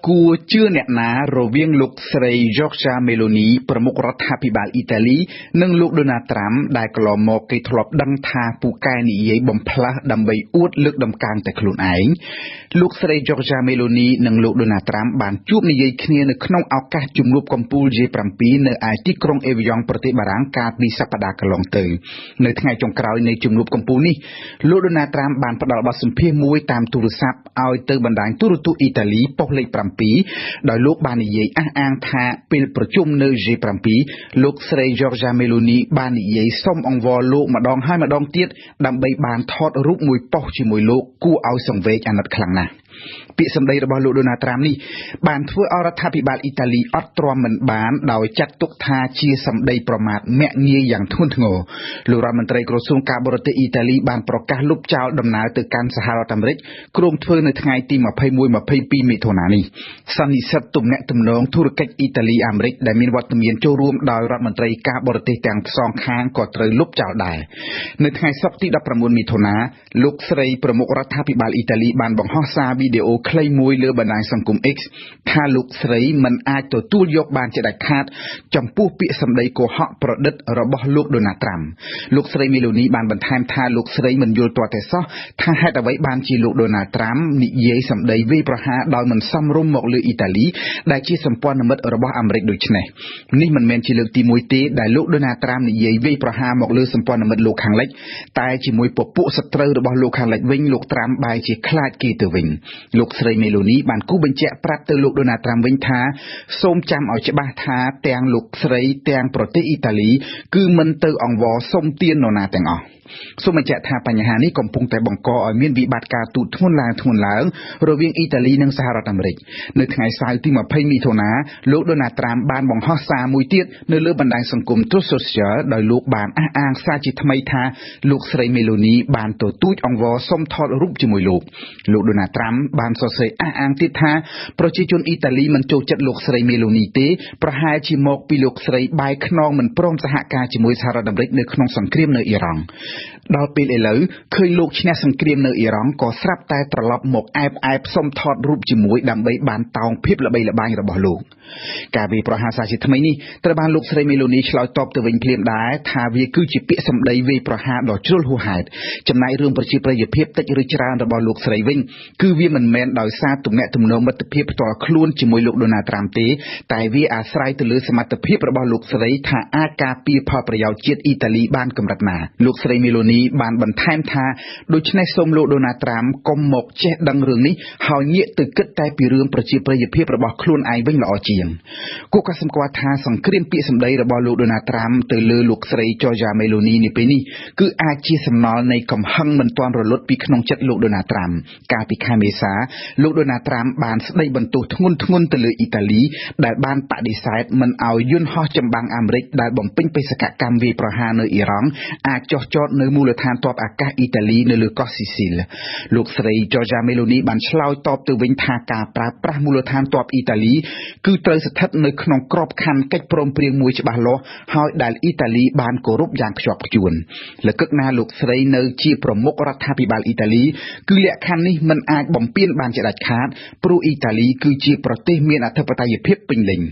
គួរជឿអ្នកណារវាងលោកស្រី Giorgia Meloni ប្រមុខរដ្ឋាភិបាលអ៊ីតាលីនិងលោក Donald Trump ដែលកន្លងមកគេធ្លាប់ដឹងថាពូកែនិយាយបំផ្លាស់ដើម្បីអួតលើកដំកើងតែខ្លួនឯងលោកស្រី Giorgia Meloni និងលោក Donald Trump បានជួបនិយាយគ្នានៅក្នុងឱកាសជំនួបកំពូល G7 នៅឯទីក្រុងអេវីយ៉ង់ប្រទេសបារាំងកាលពីសប្តាហ៍កន្លងទៅនៅថ្ងៃចុងក្រោយនៃជំនួបកំពូលនេះលោក Donald Trump បានផ្ដល់បទសម្ភាសន៍មួយតាមទូរស័ព្ទឲ្យទៅបណ្ដាញទូរទស្សន៍អ៊ីតាលីប៉ុស្តិ៍លេខ7ដោយលោកបាននិយាយអះអាងថាពេលប្រជុំនៅ G7 លោកស្រី Giorgia Meloni បាននិយាយសុំអង្វរលោកម្ដងហើយម្ដងទៀតដើម្បីបានថតរូបមួយប៉ុស្តិ៍ជាមួយលោកគួរឲ្យសង្វេគអាណិតខ្លាំងណាស់ពាក្យសម្ដីរបស់លោក Donald Trump នេះបានធ្វើឲ្យរដ្ឋាភិបាលអ៊ីតាលីអត់ទ្រាំមិនបានដោយចាត់ទុកថាជាសម្ដីប្រមាថមាក់ងាយយ៉ាងធ្ងន់ធ្ងរលោករដ្ឋមន្ត្រីក្រសួងការបរទេសអ៊ីតាលីបានប្រកាសលុបចោលដំណើរទៅកាន់សហរដ្ឋអាមេរិកគ្រោងធ្វើនៅថ្ងៃទី21-22 មិថុនានេះសន្និសីទទំនាក់ទំនងធុរកិច្ចអ៊ីតាលីអាមេរិកដែលមានវត្តមានចូលរួមដោយរដ្ឋមន្ត្រីការបរទេសទាំងសងខាងក៏ត្រូវលុបចោលដែរនៅថ្ងៃសុក្រទី19មិថុនាលោកស្រីប្រមុខរដ្ឋាភិបាលអ៊ីតាលីបានបង្ហោះសារវីដេអូខ្លីមួយលើបណ្ដាញសង្គម X ថាលោកស្រីមិនអាចទទួលយកបានជាដាច់ខាតចំពោះពាក្យសម្ដីកុហកប្រឌិតរបស់លោក Donald Trump លោកស្រី Meloni បានបន្ថែមថាលោកស្រីមិនយល់ទាល់តែសោះថាហេតុអ្វីបានជាលោក Donald Trump និយាយសម្ដីវាយប្រហារដោយមិនសមរម្យមកលើអ៊ីតាលីដែលជាសម្ព័ន្ធមិត្តរបស់អាមេរិកដូចនេះនេះមិនមែនជាលើកទី1ទេដែលលោក Donald Trump និយាយវាយប្រហារមកលើសម្ព័ន្ធមិត្តលោកខាងលិចតែជាមួយពពួកសត្រូវរបស់លោកខាងលិចវិញលោក Trump បែរជាខ្លាចគេទៅវិញលោកស្រី Meloni បានគូបញ្ជាក់ប្រាប់ទៅលោក Donald Trump វិញថាសូមចាំឲ្យច្បាស់ថាទាំងលោកស្រីទាំងប្រទេសអ៊ីតាលីគឺមិនទៅអង្វរសុំទាននរណាទាំងអស់សូមបញ្ជាក់ថាបញ្ហានេះកំពុងតែបង្កឲ្យមានវិបត្តិការទូតធ្ងន់ឡើងរវាងអ៊ីតាលីនិងសហរដ្ឋអាមេរិកនៅថ្ងៃសៅរ៍ទី20មិថុនាលោក Donald Trump បានបង្ហោះសារមួយទៀតនៅលើបណ្ដាញសង្គម Truth Social ដោយលោកបានអះអាងសារជាថ្មីថាលោកស្រី Meloni បានទទូចអង្វរសុំថតរូបជាមួយលោក Donald Trump បានសរសេរអះអាងទៀតថាប្រជាជនអ៊ីតាលីមិនចូលចិត្តលោកស្រី Meloni ទេប្រហែលជាមកពីលោកស្រីបែកខ្នងមិនព្រមសហការជាមួយសហរដ្ឋអាមេរិកនៅក្នុងសង្គ្រាមនៅអ៊ីរ៉ង់ដល់ពេលឥឡូវឃើញលោកឈ្នះសង្គ្រាមនៅអ៊ីរ៉ង់ក៏ស្រាប់តែត្រឡប់មកអែបសុំថតរូបជាមួយដើម្បីបានតោងភាពល្បីល្បាញរបស់លោកការវាយប្រហារសារជាថ្មីនេះត្រូវបានលោកស្រី Meloni ឆ្លើយតបទៅវិញភ្លាមដែរថាវាគឺជាពាក្យសម្ដីវាយប្រហារដ៏ជ្រុលហួសហេតុចំណែករឿងប្រជាប្រិយភាពតិចឬច្រើនរបស់លោកស្រីវិញគឺវាមិនមែនដោយសារទំនាក់ទំនងមិត្តភាពផ្ទាល់ខ្លួនជាមួយលោក Donald Trump ទេតែវាអាស្រ័យទៅលើសមត្ថភាពរបស់លោកស្រីថាអាចការពារផលប្រយោជន៍ជាតិអ៊ីតាលីបានកម្រិតណាលោកស្រី Meloni បានបន្ថែមថាដូច្នេះសូមលោក Donald Trump កុំមកចេះដឹងរឿងនេះហើយងាកទៅគិតតែពីរឿងប្រជាប្រិយភាពរបស់ខ្លួនឯងវិញល្អជាងគួរកត់សម្គាល់ថាសង្គ្រាមពាក្យសម្ដីរបស់លោក Donald Trump ទៅលើលោកស្រី Giorgia Meloni នាពេលនេះគឺអាចជាសំណល់នៃកំហឹងមិនទាន់រលត់ពីក្នុងចិត្តលោក Donald Trump កាលពីខែមេសាលោក Donald Trump បានស្ដីបន្ទោសធ្ងន់ទៅលើអ៊ីតាលីដែលបានបដិសេធមិនឲ្យយន្តហោះចម្បាំងអាមេរិកដែលបំពេញបេសកកម្មវាយប្រហារនៅអ៊ីរ៉ង់អាចចុះចតនៅមូលដ្ឋានទ័ពអាកាសអ៊ីតាលីនៅលើកោះស៊ីស៊ីលលោកស្រី Giorgia Meloni បានឆ្លើយតបទៅវិញថាការប្រើប្រាស់មូលដ្ឋានទ័ពអ៊ីតាលីគឺត្រូវស្ថិតនៅក្នុងក្របខ័ណ្ឌកិច្ចព្រមព្រៀងមួយច្បាស់លាស់ហើយដែលអ៊ីតាលីបានគោរពយ៉ាងខ្ជាប់ខ្ជួនលើកឹកណាលោកស្រីនៅជាប្រមុខរដ្ឋាភិបាលអ៊ីតាលីគឺលក្ខខណ្ឌនេះមិនអាចបំពានបានជាដាច់ខាតព្រោះអ៊ីតាលីគឺជាប្រទេសមានអធិបតេយ្យភាពពេញលេញ